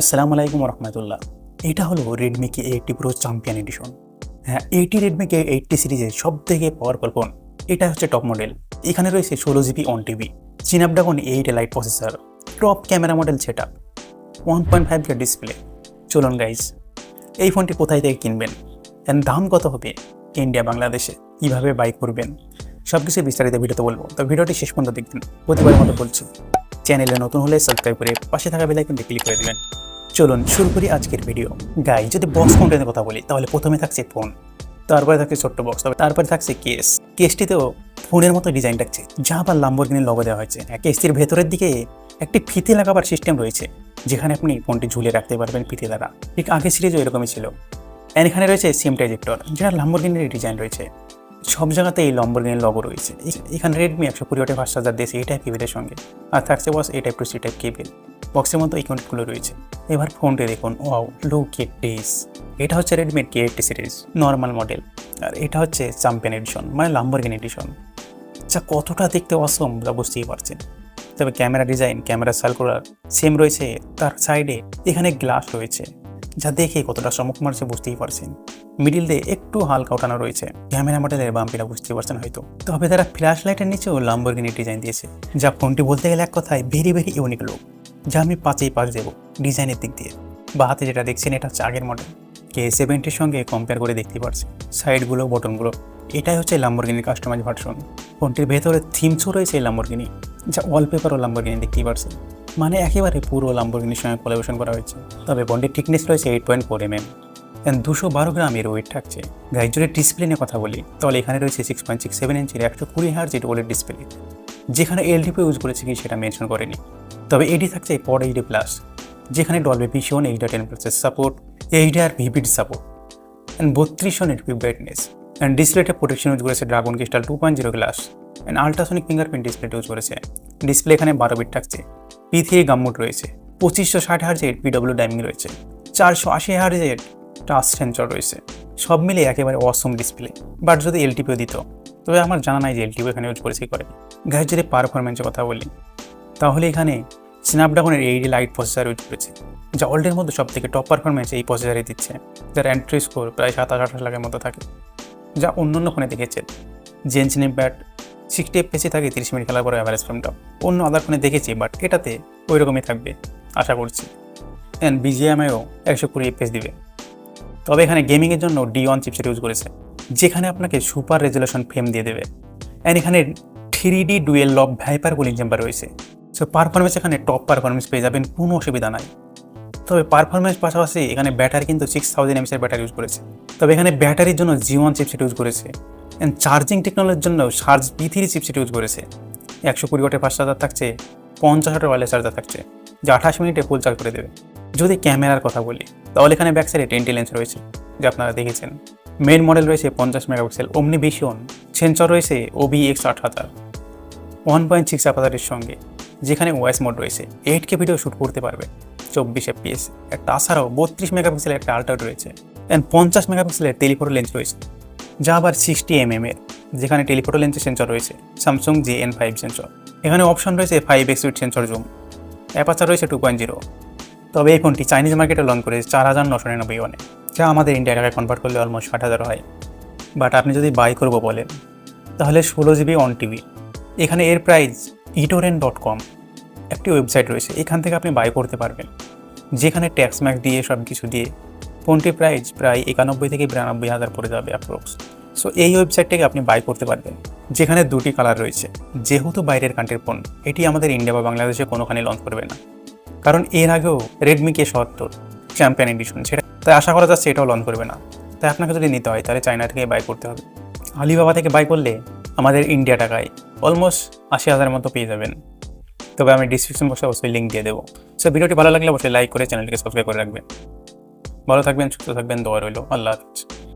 assalamualaikum রহমতুল্লাহ। এটা হলো Redmi K80 Pro champion addition. হ্যাঁ, এটি Redmi K80 সিরিজের সব থেকে পাওয়ারফুল ফোন। এটা হচ্ছে টপ মডেল। এখানে রয়েছে 16GB on TB, Snapdragon 8 light processor, top camera model setup, 1.5K display. চলুন গাইজ, এই ফোনটি কোথায় থেকে কিনবেন, এর দাম কত হবে, ইন্ডিয়া বাংলাদেশে কীভাবে বাই করবেন, সব কিছু বিস্তারিত ভিডিওতে বলবো। তো ভিডিওটি শেষ পর্যন্ত দেখবেন। প্রতিবারের মতো বলছি, চ্যানেলে নতুন হলে সাবস্ক্রাইব করে পাশে থাকা বেল আইকনটি ক্লিক করে দেবেন। চলুন শুরু করি আজকের ভিডিও। গাইজ, যদি বক্স কন্টেন্টের কথা বলি তাহলে প্রথমে থাকছে ফোন, তারপরে থাকছে ছোট্ট বক্স, তারপরে থাকছে কেস। কেসটিতেও ফোনের মতো ডিজাইন থাকছে, যা আবার ল্যাম্বরগিনির লোগো দেওয়া হয়েছে। কেসটির ভেতরের দিকে একটি ফিতে লাগাবার সিস্টেম রয়েছে, যেখানে আপনি ফোনটি ঝুলিয়ে রাখতে পারবেন ফিতে দ্বারা। ঠিক আগের সিরিজও এরকমই ছিল। এখানে রয়েছে সিম ট্রানজিস্টর, যেটা ল্যাম্বরগিনির ডিজাইন রয়েছে। সব জায়গাতে এই ল্যাম্বরগিনির লোগো রয়েছে। এখানে রেডমি 120 ফাস্ট চার্জার দিয়েছে এই টাইপ কেবিলের সঙ্গে, আর থাকছে বস এই type to C type cable. বক্সের মতো ইকোনগুলো রয়েছে। এবার ফোনটি দেখুন, ওয়াও লুক এট দিস। এটা হচ্ছে Redmi K80 series normal model, আর এটা হচ্ছে চ্যাম্পিয়ন এডিশন, মানে ল্যাম্বরগিনি এডিশন। যা কতটা দেখতে অসম যা বুঝতেই পারছেন। তবে camera design, camera circular same রয়েছে। তার সাইডে এখানে গ্লাস রয়েছে, যা দেখে কতটা চমক মারছে বুঝতেই পারছেন। মিডিল দিয়ে একটু হালকা ওঠানো রয়েছে, ক্যামেরা মডেলের বাম্পিটা বুঝতে পারছেন হয়তো। তবে তারা ফ্ল্যাশ লাইটের নিচেও ল্যাম্বরগিনি ডিজাইন দিয়েছে, যা ফোনটি বলতে গেলে এক কথায় ভেরি ভেরি ইউনিক লুক, যা আমি 5-এ 5 দেবো ডিজাইনের দিক দিয়ে। বা হাতে যেটা দেখছেন এটা হচ্ছে আগের মডেল K70-র সঙ্গে কম্পেয়ার করে দেখতে পারছি। সাইডগুলো, বটনগুলো, এটাই হচ্ছে ল্যাম্বরগিনির কাস্টমাইজ ভার্সন। ফোনটির ভেতরে থিমসও রয়েছে ল্যাম্বরগিনি, যা ওয়ালপেপারও ল্যাম্বরগিনি দেখতেই পারছি। মানে একেবারে পুরো ল্যাম্বরগিনির সঙ্গে কোলাবোরেশন করা হয়েছে। তবে ফোনটির থিকনেস রয়েছে 8.4 mm, 212 গ্রামের ওয়েট থাকছে। গাইজ, যদি ডিসপ্লে নিয়ে কথা বলি তাহলে এখানে রয়েছে 6.67 ইঞ্চির 120 Hz OLED ডিসপ্লে, যেখানে এলডিপি ইউজ করেছে কি সেটা মেনশন করেনি। তবে এটি থাকছে পড HD+, যেখানে Dolby vision, HDR10+ support, HDR vivid support, and 32 brightness. And ডিসপ্লেটা প্রোটেকশন ইউজ করেছে dragon crystal 2.0 glass, and ultrasonic fingerprint display use করেছে। ডিসপ্লে এখানে 12 বিট থাকছে। P3 গাম মোড রয়েছে, 2560 Hz PW ডাইমিং রয়েছে, 480 Hz টাচ সেন্সর রয়েছে। সব মিলে একেবারে অসম ডিসপ্লে। বাট যদি এলটিপিও দিত, তবে আমার জানা নাই যে এলটিপিও এখানে ইউজ করেছে করে। গাইজ, যদি পারফরমেন্সের কথা বলি তাহলে এখানে স্ন্যাপড্রাগনের 8 লাইট প্রসেসর ইউজ করেছে, যা ওয়ার্ল্ডের মধ্যে সব থেকে টপ পারফরমেন্স এই প্রসেসরে দিচ্ছে, যার এন্ট্রি স্কোর প্রায় 27-28 লাখের মতো থাকে, যা অন্য ফোনে দেখেছেন। জেন স্ন্যাপব্যাট 60 FPS থাকে 30 মিনিট খেলার পরে অ্যাভারেজ ফ্রেমটা। অন্য আদার ফোনে দেখেছি, বাট এটাতে ওই রকমই থাকবে আশা করছি। অ্যান্ড BGMIও 120 FPS দিবে। তবে এখানে গেমিংয়ের জন্য D1 চিপসেট ইউজ করেছে, যেখানে আপনাকে সুপার রেজুলেশন ফ্রেম দিয়ে দেবে। অ্যান্ড এখানে 3D dual lock viper cooling chamber রয়েছে। সো পারফরমেন্স এখানে টপ পারফরমেন্স পেয়ে যাবেন, কোনো অসুবিধা নাই। তবে পারফরমেন্স পাশাপাশি এখানে ব্যাটারি কিন্তু 6000 mAh ব্যাটারি ইউজ করেছে। তবে এখানে ব্যাটারির জন্য G1 চিপসেট ইউজ করেছে। অ্যান্ড চার্জিং টেকনোলজির জন্য SHEAR P3 চিপসেট ইউজ করেছে। 120 ওয়াটের ফাস্ট চার্জার থাকছে, 50 ওয়াটের ওয়্যারলেস চার্জার থাকছে, যা 28 মিনিটে ফুল চার্জ করে দেবে। যদি ক্যামেরার কথা বলি তাহলে এখানে ব্যাক সাইডে 10 লেন্স রয়েছে, যা আপনারা দেখেছেন। মেইন মডেল রয়েছে 50 মেগাপিক্সেল ওমনি ভিশন, সেন্সর রয়েছে OBX8000, 1.6 অ্যাপারচারের সঙ্গে, যেখানে ওএস মোড রয়েছে, 8K ভিডিও শ্যুট করতে পারবে 24 FPS। তাছাড়াও 32 মেগাপিক্সেলের একটা আল্ট্রা রয়েছে, অ্যান্ড 50 মেগাপিক্সেলের টেলিফোটো লেন্স রয়েছে, যা আবার 60 mm এর, যেখানে টেলিফোটো লেন্সের সেন্সর রয়েছে স্যামসাং JN5 সেন্সর। এখানে অপশন রয়েছে 5x with sensor zoom, aperture রয়েছে 2.0। তবে এই ফোনটি চাইনিজ মার্কেটে লঞ্চ করেছে 4999 ওয়ানে, যা আমাদের ইন্ডিয়া টাকায় কনভার্ট করলে অলমোস্ট 60,000 হয়। বাট আপনি যদি বাই করবো বলেন তাহলে 16GB অন টিবি। এখানে এর প্রাইস eTorrent.com একটি ওয়েবসাইট রয়েছে, এখান থেকে আপনি বাই করতে পারবেন, যেখানে ট্যাক্স ম্যাক্স দিয়ে সব কিছু দিয়ে ফোনটির প্রাইস প্রায় 91 থেকে 92,000 পড়ে যাবে অ্যাপ্রক্স। সো এই ওয়েবসাইট থেকে আপনি বাই করতে পারবেন, যেখানে 2টি কালার রয়েছে। যেহেতু বাইরের কান্ট্রির ফোন, এটি আমাদের ইন্ডিয়া বা বাংলাদেশে কোনোখানে লঞ্চ করবে না, কারণ এর আগেও Redmi K70 চ্যাম্পিয়ন এডিশন, সেটা তাই আশা করা যাচ্ছে এটাও লঞ্চ করবে না। তাই আপনাকে যদি নিতে হয় তাহলে চায়না থেকে বাই করতে হবে। আলিবাবা থেকে বাই করলে আমাদের ইন্ডিয়া টাকায় অলমোস্ট 80,000 মতো পেয়ে যাবেন। তবে আমি ডিসক্রিপশন বক্সে অবশ্যই লিঙ্ক দিয়ে দেবো। সো ভিডিওটি ভালো লাগলে অবশ্যই লাইক করে চ্যানেলটিকে সাবস্ক্রাইব করে রাখবেন। ভালো থাকবেন, সুস্থ থাকবেন, দোয়া রইল। আল্লাহ হাফেজ।